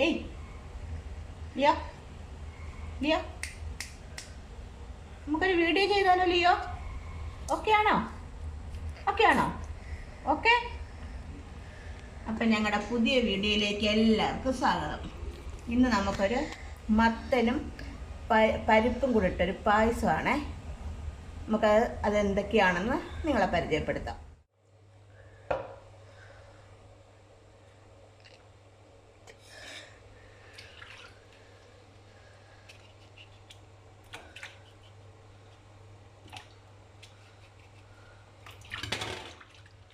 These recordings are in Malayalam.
ഏയ് ലിയോ, ലിയോ, നമുക്കൊരു വീഡിയോ ചെയ്താലോ ലിയോ? ഓക്കെ ആണോ? ഓക്കെ ആണോ? ഓക്കെ. അപ്പം ഞങ്ങളുടെ പുതിയ വീഡിയോയിലേക്ക് എല്ലാവർക്കും സ്വാഗതം. ഇന്ന് നമുക്കൊരു മത്തനും പരിപ്പും കൂടി ഇട്ടൊരു പായസമാണേ. അതെന്തൊക്കെയാണെന്ന് നിങ്ങളെ പരിചയപ്പെടുത്താം.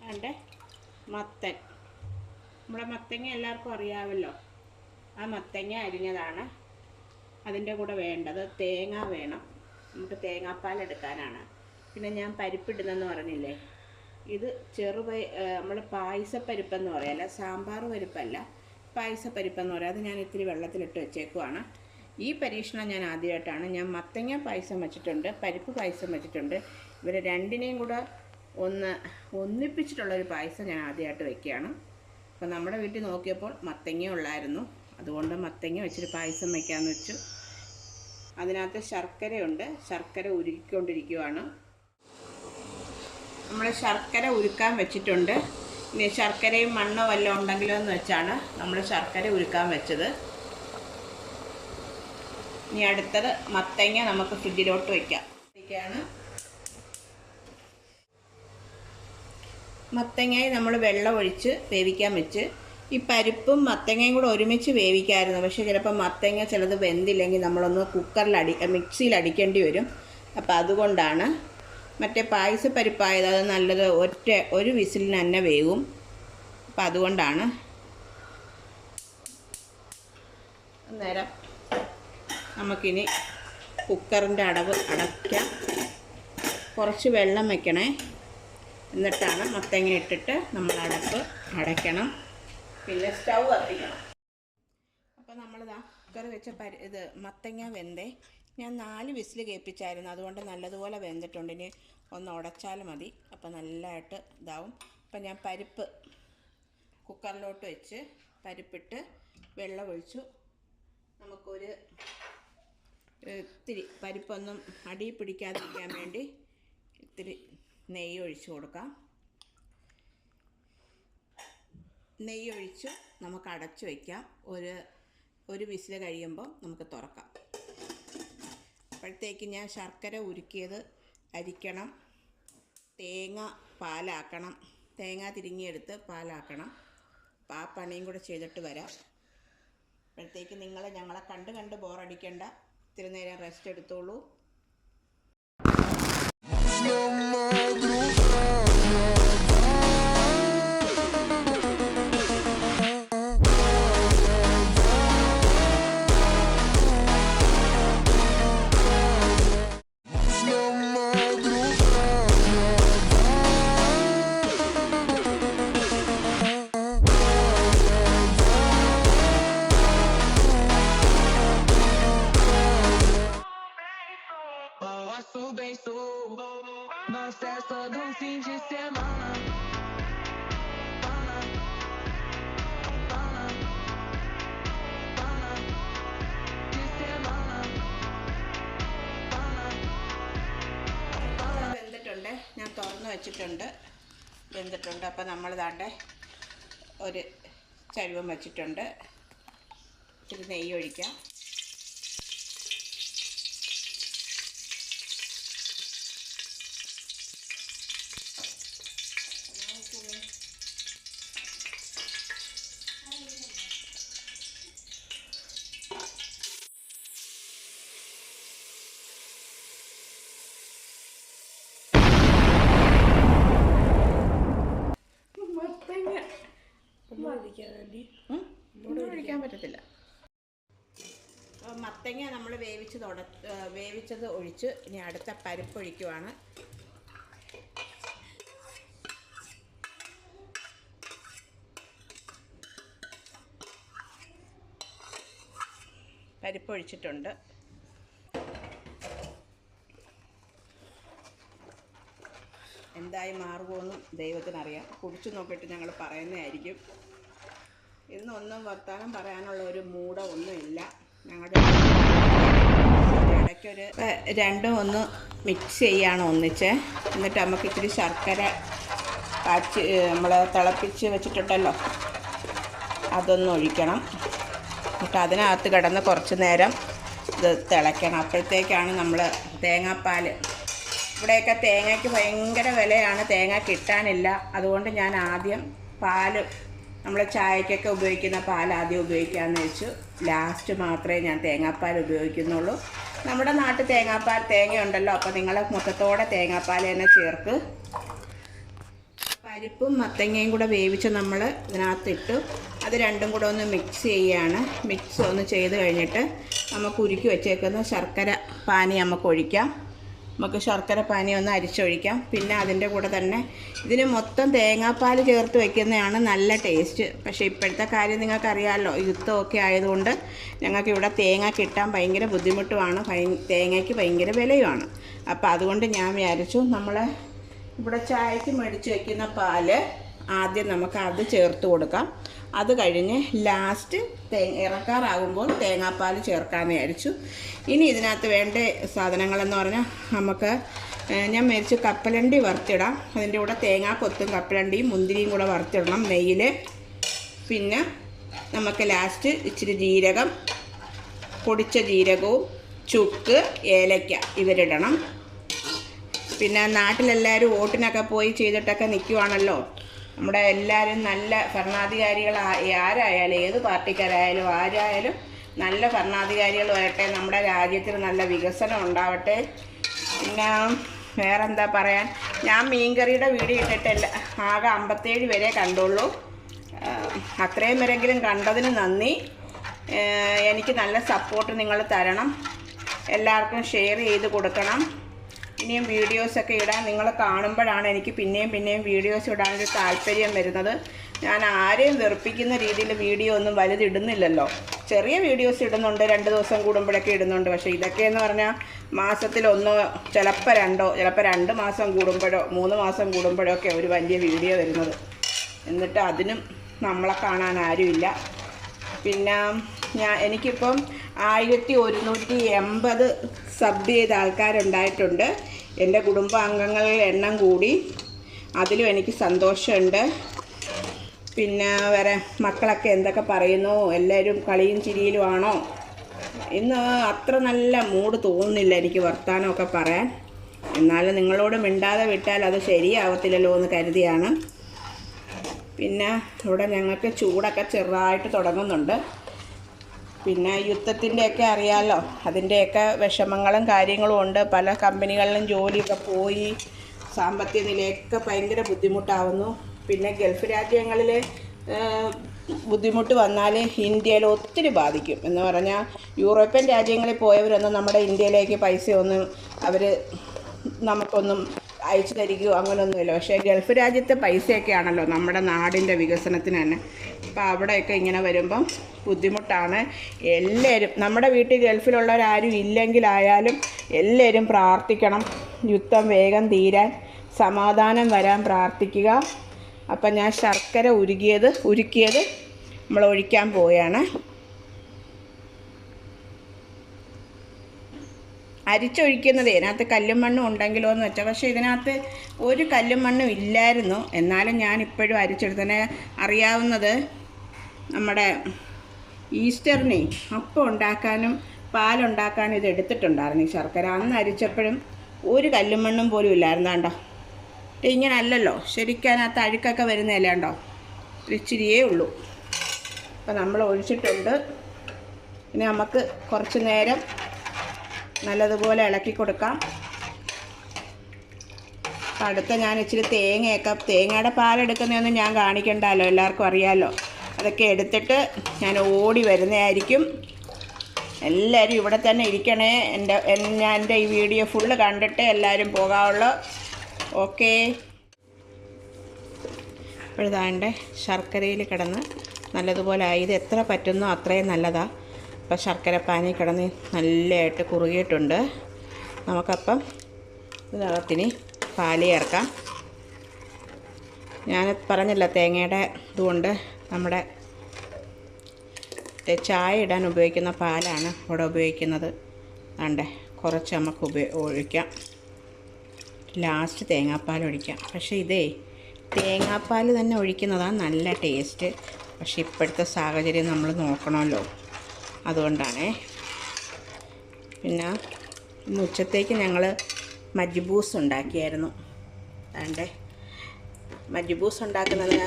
അതിൻ്റെ മത്തൻ, നമ്മുടെ മത്തങ്ങ എല്ലാവർക്കും അറിയാമല്ലോ. ആ മത്തങ്ങ അരിഞ്ഞതാണ്. അതിൻ്റെ കൂടെ വേണ്ടത് തേങ്ങ വേണം. നമുക്ക് തേങ്ങാപ്പാൽ എടുക്കാനാണ്. പിന്നെ ഞാൻ പരിപ്പിടുന്നെന്ന് പറഞ്ഞില്ലേ, ഇത് നമ്മൾ പായസപ്പരിപ്പെന്ന് പറയല്ല, സാമ്പാർ പരിപ്പല്ല, പായസപ്പരിപ്പെന്ന് പറയാം. അത് ഞാൻ ഇത്തിരി വെള്ളത്തിലിട്ട് വെച്ചേക്കുവാണ്. ഈ പരീക്ഷണം ഞാൻ ആദ്യമായിട്ടാണ്. ഞാൻ മത്തങ്ങ പായസം വെച്ചിട്ടുണ്ട്, പരിപ്പ് പായസം വെച്ചിട്ടുണ്ട്. ഇവർ രണ്ടിനെയും കൂടെ ഒന്നിപ്പിച്ചിട്ടുള്ളൊരു പായസം ഞാൻ ആദ്യമായിട്ട് വയ്ക്കുകയാണ്. അപ്പോൾ നമ്മുടെ വീട്ടിൽ നോക്കിയപ്പോൾ മത്തങ്ങ ഉള്ളായിരുന്നു, അതുകൊണ്ട് മത്തങ്ങ വെച്ചൊരു പായസം വയ്ക്കാമെന്ന് വെച്ചു. അതിനകത്ത് ശർക്കരയുണ്ട്, ശർക്കര ഉരുക്കിക്കൊണ്ടിരിക്കുകയാണ്. നമ്മൾ ശർക്കര ഉരുക്കാൻ വെച്ചിട്ടുണ്ട്. ഇനി ശർക്കരയും മണ്ണോ വല്ലതും ഉണ്ടെങ്കിലോ എന്ന് വെച്ചാണ് നമ്മൾ ശർക്കര ഉരുക്കാൻ വെച്ചത്. ഇനി അടുത്തത് മത്തങ്ങ നമുക്ക് ഫ്രിഡ്ജിലോട്ട് വയ്ക്കാം. മത്തങ്ങയെ നമ്മൾ വെള്ളം ഒഴിച്ച് വേവിക്കാൻ വെച്ച്. ഈ പരിപ്പും മത്തങ്ങയും കൂടെ ഒരുമിച്ച് വേവിക്കാമായിരുന്നു, പക്ഷേ ചിലപ്പോൾ മത്തങ്ങ ചിലത് വെന്തില്ലെങ്കിൽ നമ്മളൊന്ന് മിക്സിയിൽ അടിക്കേണ്ടി വരും. അപ്പോൾ അതുകൊണ്ടാണ്. മറ്റേ പായസപ്പരിപ്പായത് അത് നല്ലത് ഒരു വിസിലിന് തന്നെ വേവും. അപ്പോൾ അതുകൊണ്ടാണ്. അന്നേരം നമുക്കിനി കുക്കറിൻ്റെ അടയ്ക്കാം. കുറച്ച് വെള്ളം വയ്ക്കണേ. എന്നിട്ടാണ് മത്തങ്ങ ഇട്ടിട്ട് നമ്മൾ അടയ്ക്കണം. പിന്നെ സ്റ്റൗ കത്തിക്കണം. അപ്പോൾ നമ്മളിതാ കുക്കർ വെച്ച മത്തങ്ങ വെന്തേ. ഞാൻ 4 വിസിൽ കേൾപ്പിച്ചായിരുന്നു, അതുകൊണ്ട് നല്ലതുപോലെ വെന്തിട്ടുണ്ട്. ഇനി ഒന്ന് ഉടച്ചാൽ മതി, അപ്പോൾ നല്ലതായിട്ട് ഇതാവും. അപ്പം ഞാൻ പരിപ്പ് കുക്കറിലോട്ട് വെച്ച് പരിപ്പിട്ട് വെള്ളം ഒഴിച്ചു. നമുക്കൊരു ഇത്തിരി പരിപ്പൊന്നും അടി പിടിക്കാതിരിക്കാൻ വേണ്ടി ഇത്തിരി നെയ്യ് ഒഴിച്ച് കൊടുക്കാം. നെയ്യ് ഒഴിച്ച് നമുക്ക് അടച്ചു വയ്ക്കാം. ഒരു വിസിൽ കഴിയുമ്പോൾ നമുക്ക് തുറക്കാം. അപ്പോഴത്തേക്ക് ഞാൻ ശർക്കര ഉരുക്കിയത് അരിക്കണം, തേങ്ങ പാലാക്കണം, തേങ്ങ തിരിങ്ങിയെടുത്ത് പാലാക്കണം. അപ്പോൾ ആ പണിയും കൂടെ ചെയ്തിട്ട് വരാം. അപ്പോഴത്തേക്ക് ഞങ്ങളെ കണ്ട് ബോറടിക്കേണ്ട, ഇത്തിരി നേരം റെസ്റ്റ് എടുത്തോളൂ. ഞാൻ തുറന്ന് വെച്ചിട്ടുണ്ട്, വെന്തിട്ടുണ്ട്. അപ്പോൾ നമ്മൾ ദാണ്ടെ ഒരു ചരുവം വെച്ചിട്ടുണ്ട്. ഇത്തിരി നെയ്യ് ഒഴിക്കാം. ഒഴിക്കാൻ പറ്റത്തില്ല. മത്തങ്ങ നമ്മൾ വേവിച്ചത് ഒഴിച്ച് ഇനി അടുത്ത പരിപ്പ് ഒഴിക്കുവാണ്. പരിപ്പ് ഒഴിച്ചിട്ടുണ്ട്. എന്തായി മാറുമോയെന്നും ദൈവത്തിനറിയാം. കുടിച്ചു നോക്കിയിട്ട് ഞങ്ങൾ പറയുന്നതായിരിക്കും. ഇന്നൊന്നും വർത്താനം പറയാനുള്ള ഒരു മൂടോ ഒന്നുമില്ല. ഞങ്ങളുടെ ഇടയ്ക്കൊരു രണ്ടും ഒന്ന് മിക്സ് ചെയ്യാണ് ഒന്നിച്ച്. എന്നിട്ട് നമുക്ക് ഇത്തിരി ശർക്കര കാച്ചി നമ്മൾ തിളപ്പിച്ച് വെച്ചിട്ടുണ്ടല്ലോ അതൊന്ന് ഒഴിക്കണം. എന്നിട്ട് അതിനകത്ത് കിടന്ന് കുറച്ച് നേരം ഇത് തിളയ്ക്കണം. അപ്പോഴത്തേക്കാണ് നമ്മൾ തേങ്ങാപ്പാൽ, ഇവിടെയൊക്കെ തേങ്ങയ്ക്ക് ഭയങ്കര വിലയാണ്, തേങ്ങ കിട്ടാനില്ല. അതുകൊണ്ട് ഞാൻ ആദ്യം പാൽ, നമ്മൾ ചായക്കൊക്കെ ഉപയോഗിക്കുന്ന പാൽ ആദ്യം ഉപയോഗിക്കാമെന്ന് വെച്ചു. ലാസ്റ്റ് മാത്രമേ ഞാൻ തേങ്ങാപ്പാൽ ഉപയോഗിക്കുന്നുള്ളൂ. നമ്മുടെ നാട്ടിൽ തേങ്ങയുണ്ടല്ലോ, അപ്പോൾ നിങ്ങൾ മൊത്തത്തോടെ തേങ്ങാപ്പാൽ തന്നെ ചേർക്ക്. പരിപ്പും മത്തങ്ങയും കൂടെ വേവിച്ച് നമ്മൾ ഇതിനകത്തിട്ടു. അത് രണ്ടും കൂടെ ഒന്ന് മിക്സ് ചെയ്യാണ്. മിക്സ് ഒന്ന് ചെയ്ത് കഴിഞ്ഞിട്ട് നമുക്ക് ഉരുക്കി വെച്ചേക്കുന്ന ശർക്കര പാനി നമുക്ക് ഒഴിക്കാം. നമുക്ക് ശർക്കര പാനി ഒന്ന് അരിച്ചൊഴിക്കാം. പിന്നെ അതിൻ്റെ കൂടെ തന്നെ ഇതിന് മൊത്തം തേങ്ങാപ്പാൽ ചേർത്ത് വയ്ക്കുന്നതാണ് നല്ല ടേസ്റ്റ്. പക്ഷേ ഇപ്പോഴത്തെ കാര്യം നിങ്ങൾക്കറിയാമല്ലോ, യുദ്ധമൊക്കെ ആയതുകൊണ്ട് ഞങ്ങൾക്കിവിടെ തേങ്ങ കിട്ടാൻ ഭയങ്കര ബുദ്ധിമുട്ടുമാണ്, തേങ്ങയ്ക്ക് ഭയങ്കര വിലയുമാണ്. അപ്പോൾ അതുകൊണ്ട് ഞാൻ വിചാരിച്ചു നമ്മൾ ഇവിടെ ചായക്ക് മേടിച്ച് വയ്ക്കുന്ന പാല് ആദ്യം നമുക്ക് അത് ചേർത്ത് കൊടുക്കാം. അത് കഴിഞ്ഞ് ലാസ്റ്റ് ഇറക്കാറാകുമ്പോൾ തേങ്ങാപ്പാൽ ചേർക്കാമെന്ന് വിചാരിച്ചു. ഇനി ഇതിനകത്ത് വേണ്ട സാധനങ്ങളെന്ന് പറഞ്ഞാൽ നമുക്ക് ഞാൻ മേടിച്ച് കപ്പലണ്ടി വറുത്തിടാം. അതിൻ്റെ കൂടെ തേങ്ങാക്കൊത്തും കപ്പലണ്ടിയും മുന്തിരിയും കൂടെ വറുത്തിടണം നെയ്യിൽ. പിന്നെ നമുക്ക് ലാസ്റ്റ് ഇച്ചിരി ജീരകം, പൊടിച്ച ജീരകവും ചുക്ക്, ഏലയ്ക്ക ഇവരിടണം. പിന്നെ നാട്ടിലെല്ലാവരും വോട്ടിനൊക്കെ പോയി ചെയ്തിട്ടൊക്കെ നിൽക്കുവാണല്ലോ. നമ്മുടെ എല്ലാവരും നല്ല ഭരണാധികാരികൾ, ആരായാലും ഏത് പാർട്ടിക്കാരായാലും ആരായാലും നല്ല ഭരണാധികാരികൾ വരട്ടെ, നമ്മുടെ രാജ്യത്തിന് നല്ല വികസനം ഉണ്ടാവട്ടെ. പിന്നെ വേറെന്താ പറയാൻ, ഞാൻ മീൻകറിയുടെ വീഡിയോ ഇട്ടിട്ടില്ല, ആകെ 57 വരെ കണ്ടുള്ളൂ. അത്രയും വരെങ്കിലും കണ്ടതിന് നന്ദി. എനിക്ക് നല്ല സപ്പോർട്ട് നിങ്ങൾ തരണം, എല്ലാവർക്കും ഷെയർ ചെയ്ത് കൊടുക്കണം. ഇനിയും വീഡിയോസൊക്കെ ഇടാൻ നിങ്ങൾ കാണുമ്പോഴാണ് എനിക്ക് പിന്നെയും വീഡിയോസ് ഇടാനൊരു താല്പര്യം വരുന്നത്. ഞാൻ ആരെയും വെറുപ്പിക്കുന്ന രീതിയിൽ വീഡിയോ ഒന്നും വലുതിടുന്നില്ലല്ലോ. ചെറിയ വീഡിയോസ് ഇടുന്നുണ്ട്, 2 ദിവസം കൂടുമ്പോഴൊക്കെ ഇടുന്നുണ്ട്. പക്ഷേ ഇതൊക്കെയെന്ന് പറഞ്ഞാൽ മാസത്തിലൊന്നോ, ചിലപ്പോൾ 2 മാസം കൂടുമ്പോഴോ 3 മാസം കൂടുമ്പോഴോ ഒക്കെ ഒരു വലിയ വീഡിയോ വരുന്നത്. എന്നിട്ട് അതിനും നമ്മളെ കാണാൻ ആരുമില്ല. പിന്നെ എനിക്കിപ്പം 1180 സബ് ചെയ്ത ആൾക്കാരുണ്ടായിട്ടുണ്ട്. എൻ്റെ കുടുംബാംഗങ്ങളിൽ എണ്ണം കൂടി, അതിലും എനിക്ക് സന്തോഷമുണ്ട്. പിന്നെ വേറെ മക്കളൊക്കെ എന്തൊക്കെ പറയുന്നു, എല്ലാവരും കളിയും ചിരിയിലുമാണോ? ഇന്ന് അത്ര നല്ല മൂഡ് തോന്നുന്നില്ല എനിക്ക് വർത്തമാനമൊക്കെ പറയാൻ. എന്നാലും നിങ്ങളോട് മിണ്ടാതെ വിട്ടാൽ അത് ശരിയാവത്തില്ലല്ലോ എന്ന് കരുതിയാണ്. പിന്നെ ഇവിടെ ഞങ്ങൾക്ക് ചൂടൊക്കെ ചെറുതായിട്ട് തുടങ്ങുന്നുണ്ട്. പിന്നെ യുദ്ധത്തിൻ്റെയൊക്കെ അറിയാമല്ലോ, അതിൻ്റെയൊക്കെ വിഷമങ്ങളും കാര്യങ്ങളും ഉണ്ട്. പല കമ്പനികളിലും ജോലിയൊക്കെ പോയി സാമ്പത്തിക നിലയൊക്കെ ഭയങ്കര ബുദ്ധിമുട്ടാവുന്നു. പിന്നെ ഗൾഫ് രാജ്യങ്ങളിൽ ബുദ്ധിമുട്ട് വന്നാൽ ഇന്ത്യയിൽ ഒത്തിരി ബാധിക്കും. എന്ന് പറഞ്ഞാൽ യൂറോപ്യൻ രാജ്യങ്ങളിൽ പോയവരൊന്നും നമ്മുടെ ഇന്ത്യയിലേക്ക് പൈസയൊന്നും അവർ നമുക്കൊന്നും അയച്ചു തരികയോ അങ്ങനെയൊന്നുമില്ല. പക്ഷേ ഗൾഫ് രാജ്യത്തെ പൈസയൊക്കെ ആണല്ലോ നമ്മുടെ നാടിൻ്റെ വികസനത്തിന് തന്നെ. അപ്പോൾ അവിടെയൊക്കെ ഇങ്ങനെ വരുമ്പം ബുദ്ധിമുട്ടാണ്. എല്ലാവരും നമ്മുടെ വീട്ടിൽ ഗൾഫിലുള്ളവരാരും ഇല്ലെങ്കിലായാലും എല്ലാവരും പ്രാർത്ഥിക്കണം, യുദ്ധം വേഗം തീരാൻ, സമാധാനം വരാൻ പ്രാർത്ഥിക്കുക. അപ്പം ഞാൻ ശർക്കര ഉരുക്കിയത് നമ്മൾ ഒഴിക്കാൻ പോവുകയാണ്. അരിച്ചൊഴിക്കുന്നത് ഇതിനകത്ത് കല്ലും മണ്ണും ഉണ്ടെങ്കിലോ എന്ന് വെച്ചാൽ, പക്ഷേ ഇതിനകത്ത് ഒരു കല്ലും മണ്ണും ഇല്ലായിരുന്നു. എന്നാലും ഞാൻ ഇപ്പോഴും അരിച്ചെടുത്തതിനെ അറിയാവുന്നത് നമ്മുടെ ഈസ്റ്ററിന് അപ്പം ഉണ്ടാക്കാനും പാലുണ്ടാക്കാനും ഇത് എടുത്തിട്ടുണ്ടായിരുന്നു ഈ ശർക്കര. അന്ന് അരിച്ചപ്പോഴും ഒരു കല്ലും മണ്ണും പോലും ഇല്ലായിരുന്നു. കണ്ടോ, ഇങ്ങനെ അല്ലല്ലോ, ശരിക്കും അതിനകത്ത് അഴുക്കൊക്കെ വരുന്നതല്ലേ. കണ്ടോ, ഇച്ചിരിയേ ഉള്ളൂ. അപ്പം നമ്മൾ ഒഴിച്ചിട്ടുണ്ട്. ഇനി നമുക്ക് കുറച്ച് നേരം നല്ലതുപോലെ ഇളക്കി കൊടുക്കാം. അടുത്ത ഞാൻ ഇച്ചിരി തേങ്ങയുടെ പാലെടുക്കുന്നതൊന്നും ഞാൻ കാണിക്കണ്ടല്ലോ, എല്ലാവർക്കും അറിയാമല്ലോ. അതൊക്കെ എടുത്തിട്ട് ഞാൻ ഓടി വരുന്നതായിരിക്കും. എല്ലാവരും ഇവിടെ തന്നെ ഇരിക്കണേ. എൻ്റെ ഈ വീഡിയോ ഫുള്ള് കണ്ടിട്ട് എല്ലാവരും പോകാവുള്ളൂ. ഓക്കേ. ഇപ്പോഴിതാണ്ട് ശർക്കരയിൽ കിടന്ന് നല്ലതുപോലെ ഇത് എത്ര പറ്റുന്നോ അത്രയും നല്ലതാണ്. അപ്പം ശർക്കര പാനി കിടന്ന് നല്ലതായിട്ട് കുറുകിയിട്ടുണ്ട്. നമുക്കപ്പം ഇതിനകത്തിന് പാല് ചേർക്കാം. ഞാൻ പറഞ്ഞില്ല, തേങ്ങയുടെ ഇതുകൊണ്ട് നമ്മുടെ മറ്റേ ചായ ഇടാൻ ഉപയോഗിക്കുന്ന പാലാണ് ഇവിടെ ഉപയോഗിക്കുന്നത്. വേണ്ടേ, കുറച്ച് നമുക്ക് ഒഴിക്കാം. ലാസ്റ്റ് തേങ്ങാപ്പാൽ ഒഴിക്കാം. പക്ഷേ ഇതേ തേങ്ങാപ്പാൽ തന്നെ ഒഴിക്കുന്നതാണ് നല്ല ടേസ്റ്റ്. പക്ഷേ ഇപ്പോഴത്തെ സാഹചര്യം നമ്മൾ നോക്കണമല്ലോ, അതുകൊണ്ടാണേ. പിന്നെ ഉച്ചത്തേക്ക് ഞങ്ങൾ മജ്ബൂസ് ഉണ്ടാക്കിയായിരുന്നു. വേണ്ടേ, മജ്ബൂസ് ഉണ്ടാക്കുന്നത്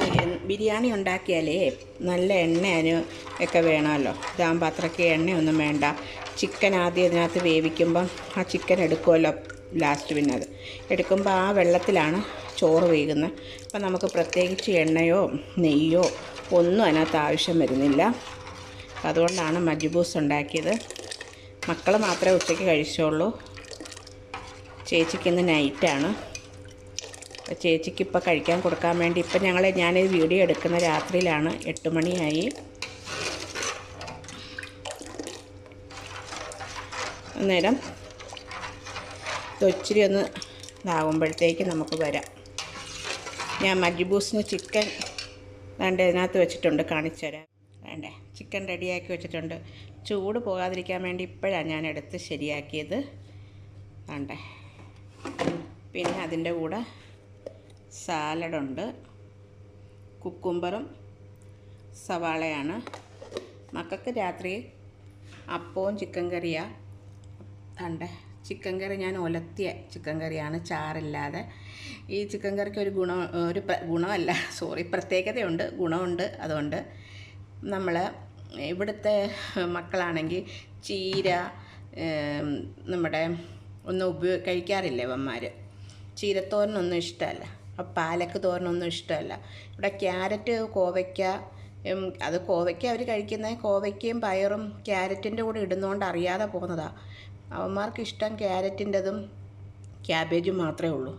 ബിരിയാണി ഉണ്ടാക്കിയാലേ നല്ല എണ്ണ അതിന് ഒക്കെ വേണമല്ലോ. ഇതാകുമ്പോൾ അത്രയ്ക്ക് എണ്ണയൊന്നും വേണ്ട. ചിക്കൻ ആദ്യം ഇതിനകത്ത് വേവിക്കുമ്പം ആ ചിക്കൻ എടുക്കുമല്ലോ ലാസ്റ്റ്. പിന്നെ അത് എടുക്കുമ്പോൾ ആ വെള്ളത്തിലാണ് ചോറ് വേകുന്നത്. അപ്പം നമുക്ക് പ്രത്യേകിച്ച് എണ്ണയോ നെയ്യോ ഒന്നും അതിനകത്ത് ആവശ്യം വരുന്നില്ല. അതുകൊണ്ടാണ് മജ്ബൂസ് ഉണ്ടാക്കിയത്. മക്കൾ മാത്രമേ ഉച്ചയ്ക്ക് കഴിച്ചുള്ളൂ. ചേച്ചിക്ക് ഇന്ന് നൈറ്റാണ്. ചേച്ചിക്ക് ഇപ്പോൾ കഴിക്കാൻ കൊടുക്കാൻ വേണ്ടി ഞാനിത് വീഡിയോ എടുക്കുന്ന രാത്രിയിലാണ്. 8 മണിയായി. അന്നേരം ഇച്ചിരി ഒന്ന് ഇതാകുമ്പോഴത്തേക്ക് നമുക്ക് വരാം. ഞാൻ മജ്ബൂസിന് ചിക്കൻ ഇതിനകത്ത് വെച്ചിട്ടുണ്ട്, കാണിച്ചു തരാം. വേണ്ടേ, ചിക്കൻ റെഡിയാക്കി വെച്ചിട്ടുണ്ട്. ചൂട് പോകാതിരിക്കാൻ വേണ്ടി ഇപ്പോഴാണ് ഞാൻ എടുത്ത് ശരിയാക്കിയത്. വേണ്ടേ, പിന്നെ അതിൻ്റെ കൂടെ സാലഡുണ്ട്. കുക്കുംബറും സവാളയാണ്. മക്കൾക്ക് രാത്രി അപ്പവും ചിക്കൻ കറിയാണ്. വേണ്ടേ, ചിക്കൻ കറി ഞാൻ ഒലത്തിയ ചിക്കൻ കറിയാണ്, ചാറില്ലാതെ. ഈ ചിക്കൻ കറിക്ക് പ്രത്യേകതയുണ്ട്, ഗുണമുണ്ട്. അതുകൊണ്ട് നമ്മൾ ഇവിടുത്തെ മക്കളാണെങ്കിൽ ചീര നമ്മുടെ ഒന്നും കഴിക്കാറില്ല. ഇവന്മാർ ചീരത്തോരനൊന്നും ഇഷ്ടമല്ല, പാലക്ക് തോരനൊന്നും ഇഷ്ടമല്ല. ഇവിടെ ക്യാരറ്റ്, കോവയ്ക്ക, അത് കോവയ്ക്ക അവർ കഴിക്കുന്നത് കോവയ്ക്കയും പയറും ക്യാരറ്റിൻ്റെ കൂടെ ഇടുന്നതുകൊണ്ട് അറിയാതെ പോകുന്നതാണ്. അവന്മാർക്ക് ഇഷ്ടം ക്യാരറ്റിൻ്റെതും ക്യാബേജും മാത്രമേ ഉള്ളൂ.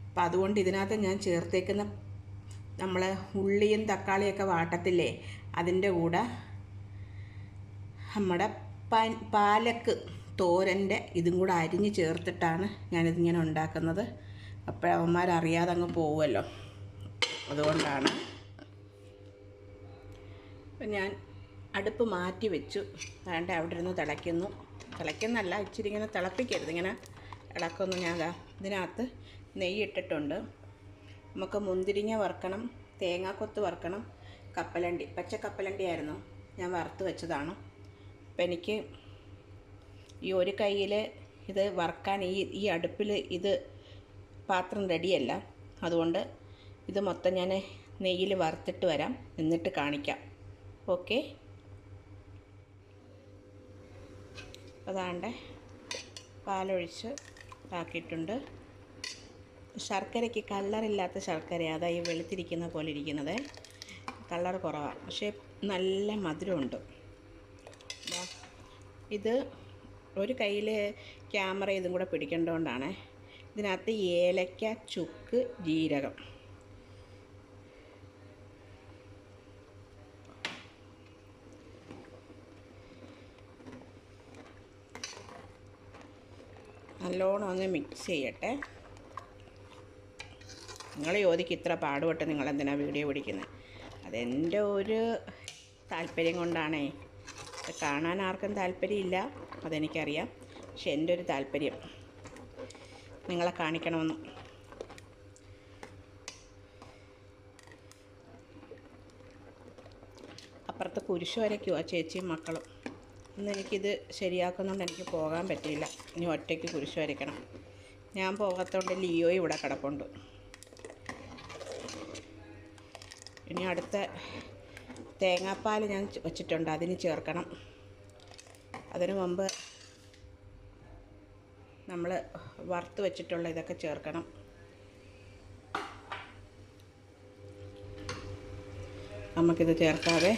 അപ്പം അതുകൊണ്ട് ഇതിനകത്ത് ഞാൻ ചേർത്തേക്കുന്ന നമ്മൾ ഉള്ളിയും തക്കാളിയൊക്കെ വാട്ടത്തില്ലേ, അതിൻ്റെ കൂടെ നമ്മുടെ പാലക്ക് തോരൻ്റെ ഇതും കൂടെ അരിഞ്ഞ് ചേർത്തിട്ടാണ് ഞാനിതിങ്ങനെ ഉണ്ടാക്കുന്നത്. അപ്പോഴവന്മാരറിയാതെ അങ്ങ് പോവുമല്ലോ, അതുകൊണ്ടാണ്. അപ്പം ഞാൻ അടുപ്പ് മാറ്റി വെച്ചു. വേണ്ട, അവിടെ ഇരുന്ന് തിളയ്ക്കുന്നല്ല, ഇച്ചിരി ഇങ്ങനെ തിളപ്പിക്കരുത്, ഇങ്ങനെ ഇളക്കൊന്ന്. ഞാൻ ഇതിനകത്ത് നെയ്യ് ഇട്ടിട്ടുണ്ട്. നമുക്ക് മുന്തിരിങ്ങ വറുക്കണം, തേങ്ങാക്കൊത്ത് വറുക്കണം, കപ്പലണ്ടി, പച്ച കപ്പലണ്ടി ആയിരുന്നു, ഞാൻ വറുത്ത് വെച്ചതാണ്. അപ്പം എനിക്ക് ഈ ഒരു കയ്യിൽ ഇത് വറുക്കാൻ ഈ അടുപ്പിൽ ഇത് പാത്രം റെഡിയല്ല. അതുകൊണ്ട് ഇത് മൊത്തം ഞാൻ നെയ്യിൽ വറുത്തിട്ട് വരാം, എന്നിട്ട് കാണിക്കാം. ഓക്കെ, അതാണ്ട് പാലൊഴിച്ച് ആക്കിയിട്ടുണ്ട്. ശർക്കരയ്ക്ക് കളറില്ലാത്ത ശർക്കരയാണ്, അതാ ഈ വെളുത്തിരിക്കുന്ന പോലെ ഇരിക്കുന്നത്. കളർ കുറവാണ്, പക്ഷേ നല്ല മധുരമുണ്ട്. ഇത് ഒരു കയ്യിൽ ക്യാമറ ഇതും കൂടെ പിടിക്കേണ്ടതുകൊണ്ടാണ്. ഇതിനകത്ത് ഏലക്ക, ചുക്ക്, ജീരകം, നല്ലോണം ഒന്ന് മിക്സ് ചെയ്യട്ടെ. നിങ്ങൾ ചോദിക്കും ഇത്ര പാടുപെട്ട് നിങ്ങളെന്തിനാണ് വീഡിയോ പിടിക്കുന്നത്? അതെൻ്റെ ഒരു താല്പര്യം കൊണ്ടാണേ. കാണാൻ ആർക്കും താല്പര്യമില്ല, അതെനിക്കറിയാം. പക്ഷെ എൻ്റെ ഒരു താല്പര്യം നിങ്ങളെ കാണിക്കണമെന്ന്. അപ്പുറത്ത് കുരിശ് വരയ്ക്കുവാ ചേച്ചിയും മക്കളും. ഇന്ന് എനിക്കിത് ശരിയാക്കുന്നതുകൊണ്ട് എനിക്ക് പോകാൻ പറ്റിയില്ല. ഇനി ഒറ്റയ്ക്ക് കുരിശ് വരയ്ക്കണം. ഞാൻ പോകാത്തതുകൊണ്ട് ലിയോ ഇവിടെ കിടപ്പുണ്ട്. ഇനി അടുത്ത തേങ്ങാപ്പാൽ ഞാൻ വെച്ചിട്ടുണ്ട്, അതിന് ചേർക്കണം. അതിനു മുമ്പ് നമ്മൾ വറുത്ത് വെച്ചിട്ടുള്ള ഇതൊക്കെ ചേർക്കണം. നമുക്കിത് ചേർക്കാതെ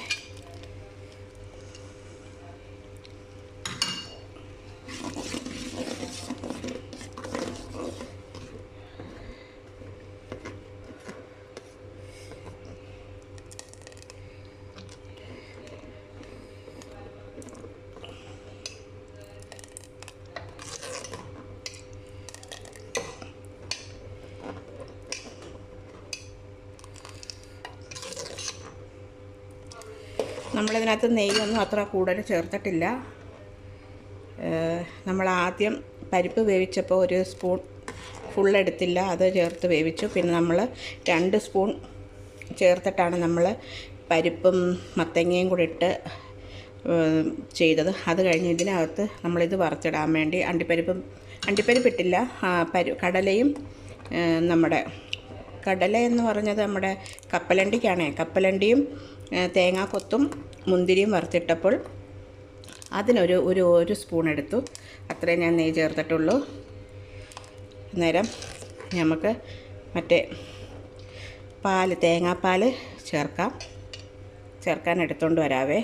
നമ്മളിതിനകത്ത് നെയ്യൊന്നും അത്ര കൂടുതൽ ചേർത്തിട്ടില്ല. നമ്മൾ ആദ്യം പരിപ്പ് വേവിച്ചപ്പോൾ ഒരു സ്പൂൺ ഫുള്ളെടുത്തില്ല, അത് ചേർത്ത് വേവിച്ചു. പിന്നെ നമ്മൾ 2 സ്പൂൺ ചേർത്തിട്ടാണ് നമ്മൾ പരിപ്പും മത്തങ്ങയും കൂടി ഇട്ട് ചെയ്തത്. അത് കഴിഞ്ഞ് ഇതിനകത്ത് നമ്മളിത് വറുത്തിടാൻ വേണ്ടി അണ്ടിപ്പരിപ്പിട്ടില്ല, കടലയും നമ്മുടെ കടല എന്ന് പറഞ്ഞത് നമ്മുടെ കപ്പലണ്ടിയും തേങ്ങാക്കൊത്തും മുന്തിരിയും വറുത്തിട്ടപ്പോൾ അതിനൊരു സ്പൂൺ എടുത്തു. അത്രയും ഞാൻ നെയ്യ് ചേർത്തിട്ടുള്ളൂ. അന്നേരം നമുക്ക് മറ്റേ തേങ്ങാപ്പാൽ ചേർക്കാൻ എടുത്തുകൊണ്ട് വരാവേ.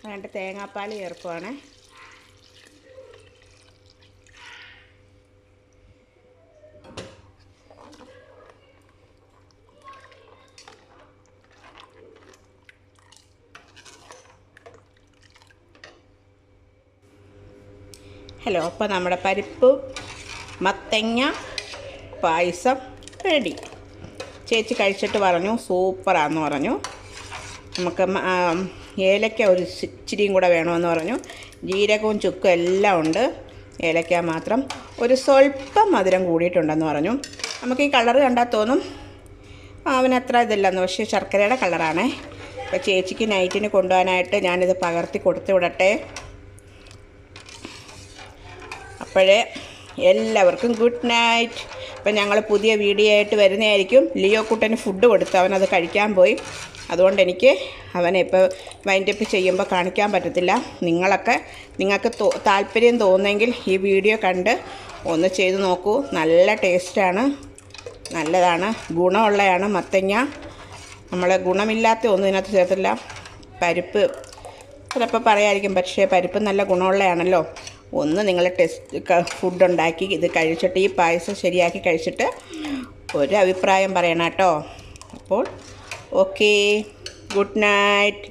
അതുകൊണ്ട് തേങ്ങാപ്പാൽ ചേർക്കുവാണ്. ഹലോ, അപ്പോൾ നമ്മുടെ പരിപ്പ് മത്തങ്ങ പായസം റെഡി. ചേച്ചി കഴിച്ചിട്ട് പറഞ്ഞു സൂപ്പറാന്ന് പറഞ്ഞു. നമുക്ക് ഏലക്ക ഒരു ഇച്ചിരിയും കൂടെ വേണമെന്ന് പറഞ്ഞു. ജീരകവും ചുക്കും എല്ലാം ഉണ്ട്, ഏലക്ക മാത്രം ഒരു സ്വല്പം മധുരം കൂടിയിട്ടുണ്ടെന്ന് പറഞ്ഞു. നമുക്ക് ഈ കളറ് കണ്ടാൽ തോന്നും അവനത്ര ഇതില്ലെന്ന്, പക്ഷേ ശർക്കരയുടെ കളറാണേ. അപ്പോൾ ചേച്ചിക്ക് നൈറ്റിന് കൊണ്ടുപോകാനായിട്ട് ഞാനിത് പകർത്തി കൊടുത്തു വിടട്ടെ. അപ്പോഴേ എല്ലാവർക്കും ഗുഡ് നൈറ്റ്. അപ്പം ഞങ്ങൾ പുതിയ വീഡിയോ ആയിട്ട് വരുന്നതായിരിക്കും. ലിയോ കുട്ടന് ഫുഡ് കൊടുത്തു, അവനത് കഴിക്കാൻ പോയി. അതുകൊണ്ട് എനിക്ക് അവനെ ഇപ്പോൾ വൈൻഡപ്പ് ചെയ്യുമ്പോൾ കാണിക്കാൻ പറ്റത്തില്ല. നിങ്ങൾക്ക് താല്പര്യം തോന്നുമെങ്കിൽ ഈ വീഡിയോ കണ്ട് ഒന്ന് ചെയ്ത് നോക്കൂ. നല്ല ടേസ്റ്റാണ്, നല്ലതാണ്, ഗുണമുള്ളതാണ്. മത്തങ്ങ നമ്മൾ ഗുണമില്ലാത്ത ഒന്നും ഇതിനകത്ത് ചേർത്തില്ല. പരിപ്പ് ചിലപ്പോൾ പറയായിരിക്കും, പക്ഷേ പരിപ്പ് നല്ല ഗുണമുള്ളതാണല്ലോ. ഒന്ന് നിങ്ങൾ ഫുഡ് ഉണ്ടാക്കി ഇത് കഴിച്ചിട്ട് ഈ പായസം ശരിയാക്കി കഴിച്ചിട്ട് ഒരു അഭിപ്രായം പറയണം കേട്ടോ. അപ്പോൾ ഓക്കേ, ഗുഡ് നൈറ്റ്.